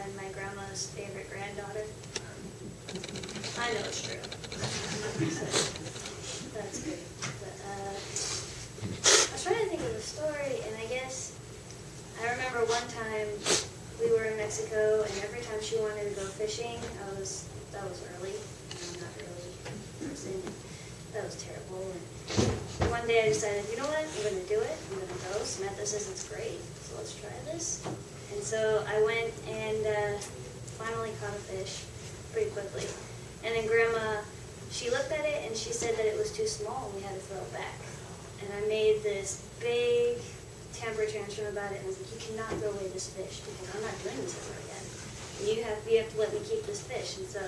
I'm my grandma's favorite granddaughter. I know it's true. That's good. But, I was trying to think of a story, and I guess I remember one time we were in Mexico, and every time she wanted to go fishing, that was early. I'm not really a person. That was terrible. And one day I decided, you know what? I'm going to do it. I'm going to go. Samantha says it's great, so let's try this. And so I went and finally caught a fish pretty quickly. And then Grandma, she looked at it and she said that it was too small and we had to throw it back. And I made this big temper tantrum about it, and I was like, you cannot throw away this fish because I'm not doing this ever again. And you have to let me keep this fish. And so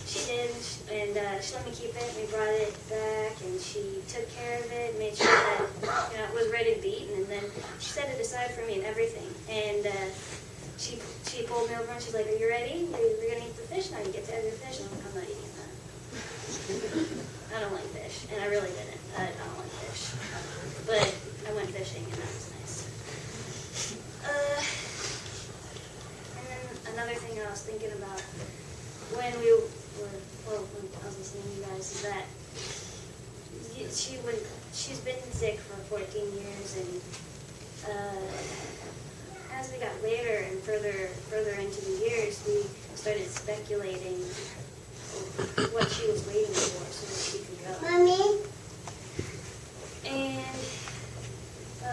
she did, and she let me keep it, and we brought it back, and she took care of it, made sure that it was ready to be eaten, and then she set it aside for me and everything. And she pulled me over, and she's like, are you ready? We're going to eat the fish now. You get to have your fish. And I'm like, I'm not eating that. I don't like fish, and I really didn't. I don't like fish. But I went fishing, and that was nice. And then another thing I was thinking about when we were, when I was listening to you guys, is that she's been sick for 14 years, and as we got later and further into the years, we started speculating what she was waiting for so that she could go. Mommy? And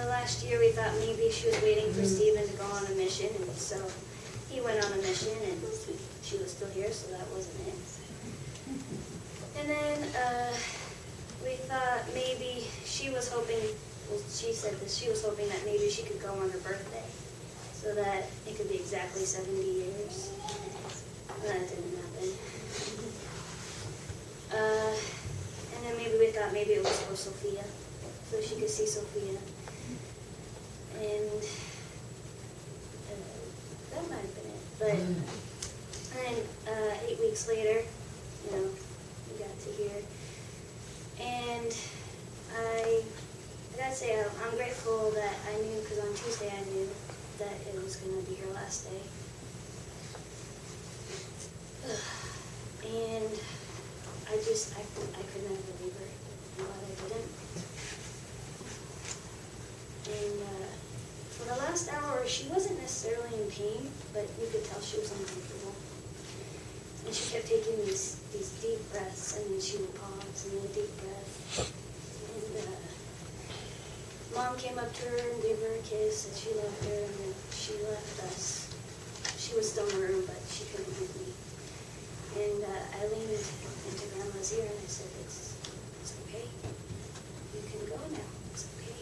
last year we thought maybe she was waiting for Stephen to go on a mission, and so he went on a mission, and she was still here, so that wasn't it. And then we thought maybe she was hoping, well, she said this, she was hoping that maybe she could go on her birthday, so that it could be exactly 70 years. That didn't happen. And then maybe we thought maybe it was for Sophia, so she could see Sophia. And that might have been it. But then 8 weeks later, we got to hear. And I gotta say, I'm grateful that I knew, because on Tuesday I knew that it was going to be her last day. And I could never believe her. I'm glad I didn't. And for the last hour, she wasn't necessarily in pain, but you could tell she was uncomfortable. And she kept taking these deep breaths, and then she would pause and then a deep breath. And Mom came up to her and gave her a kiss, and she loved her, and then she left us. She was still in the room, but she couldn't hear me. And I leaned into Grandma's ear and I said, it's okay. You can go now. It's okay.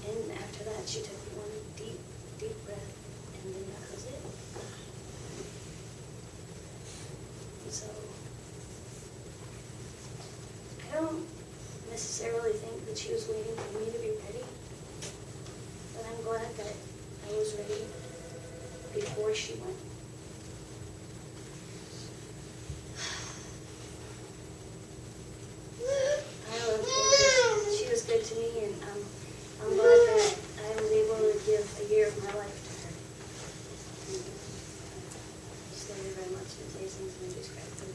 And after that, she took one deep, deep breath, and then that was it. And so, I don't necessarily think that she was waiting for me to be ready, but I'm glad that I was ready before she went. I love her. She was good to me, and I'm glad that I was able to give a year of my life to her. And, just love her very much, and say something just grateful.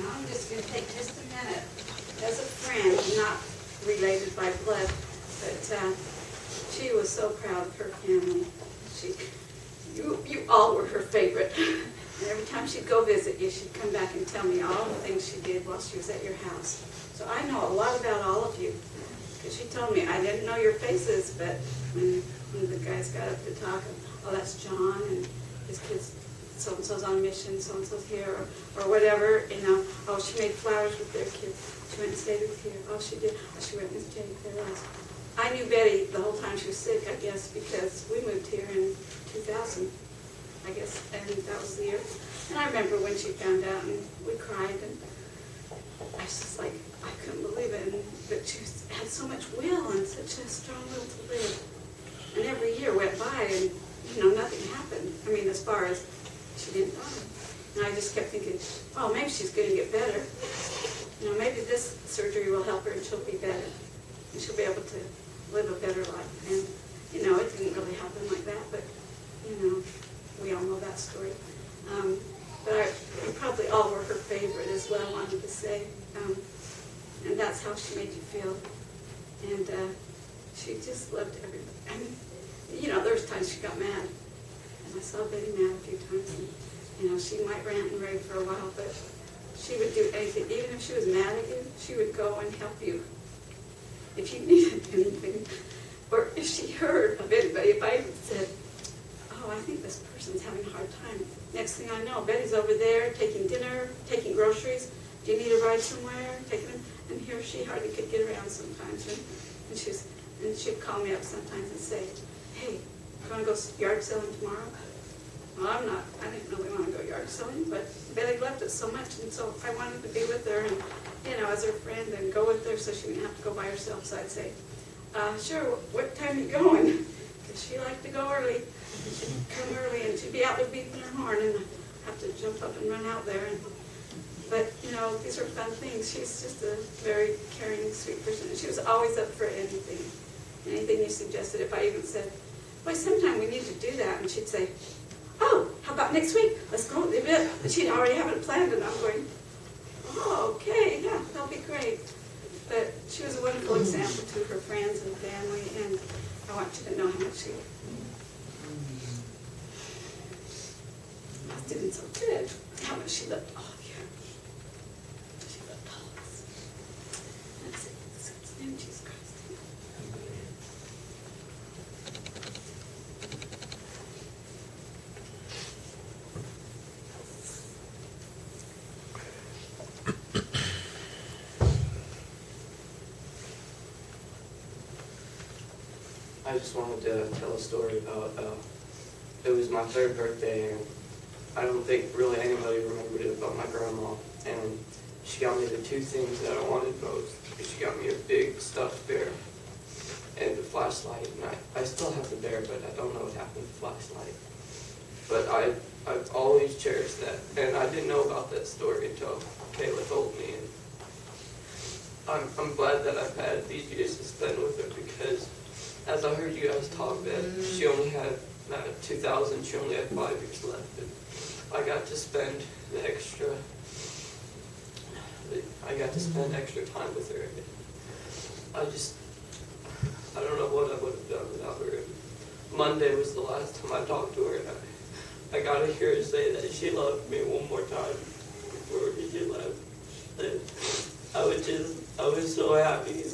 Now I'm just going to take just a minute. As a friend, not related by blood, but she was so proud of her family. You all were her favorite. And every time she'd go visit you, she'd come back and tell me all the things she did while she was at your house. So I know a lot about all of you. Because she told me, I didn't know your faces, but when the guys got up to talk, oh, that's John, and his kids, so-and-so's on mission, so-and-so's here, or whatever, oh, she made flowers with their kids. She went and stayed with here. Oh, she did. Oh, she went and stayed with their lives. I knew Betty the whole time she was sick, I guess, because we moved here in 2000, I guess, and that was the year. And I remember when she found out, and we cried, and I was just like, I couldn't believe it. But she had so much will and such a strong will to live. And every year went by, and nothing happened. I mean, as far as she didn't die. And I just kept thinking, oh, oh, maybe she's going to get better. You know, maybe this surgery will help her and she'll be better. And she'll be able to live a better life. And, you know, it didn't really happen like that, but, you know, we all know that story. But we probably all were her favorite is what I wanted to say. And that's how she made you feel. And she just loved everybody. I mean, you know, there was times she got mad. And I saw Betty mad a few times. And, you know, she might rant and rave for a while, but she would do anything. Even if she was mad at you, she would go and help you if you needed anything. Or if she heard of anybody, if I even said, oh, I think this person's having a hard time. Next thing I know, Betty's over there taking dinner, taking groceries. Do you need a ride somewhere? Taking them. And here she hardly could get around sometimes. And she'd call me up sometimes and say, hey, you want to go yard selling tomorrow? Well, I didn't really want to go yard selling, but Betty loved it so much, and so I wanted to be with her and, you know, as her friend and go with her so she wouldn't have to go by herself. So I'd say, sure, what time are you going? Because she liked to go early. She'd come early, and she'd be out there beeping her horn, and I'd have to jump up and run out there. But, you know, these are fun things. She's just a very caring, sweet person. And she was always up for anything. Anything you suggested. If I even said, boy, sometime we need to do that. And she'd say, oh, how about next week? Let's go. And she'd already have it planned, and I'm going, oh, okay, yeah, that'll be great. But she was a wonderful example to her friends and family, and I want you to know how much she did so good, how much she loved all of you. She loved all of us. That's it. That's in Jesus Christ. I just wanted to tell a story about, it was my 3rd birthday, and I don't think really anybody remembered it but my grandma. And she got me the 2 things that I wanted most. She got me a big stuffed bear and a flashlight. And I still have the bear, but I don't know what happened to the flashlight. But I've always cherished that. And I didn't know about that story until Kayla told me. And I'm glad that I've had these years to spend with her, because as I heard you guys talk, that she only had 2000, she only had 5 years left. And I got to spend extra time with her. I don't know what I would have done without her. Monday was the last time I talked to her, and I got to hear her say that she loved me one more time before she left. And I was so happy.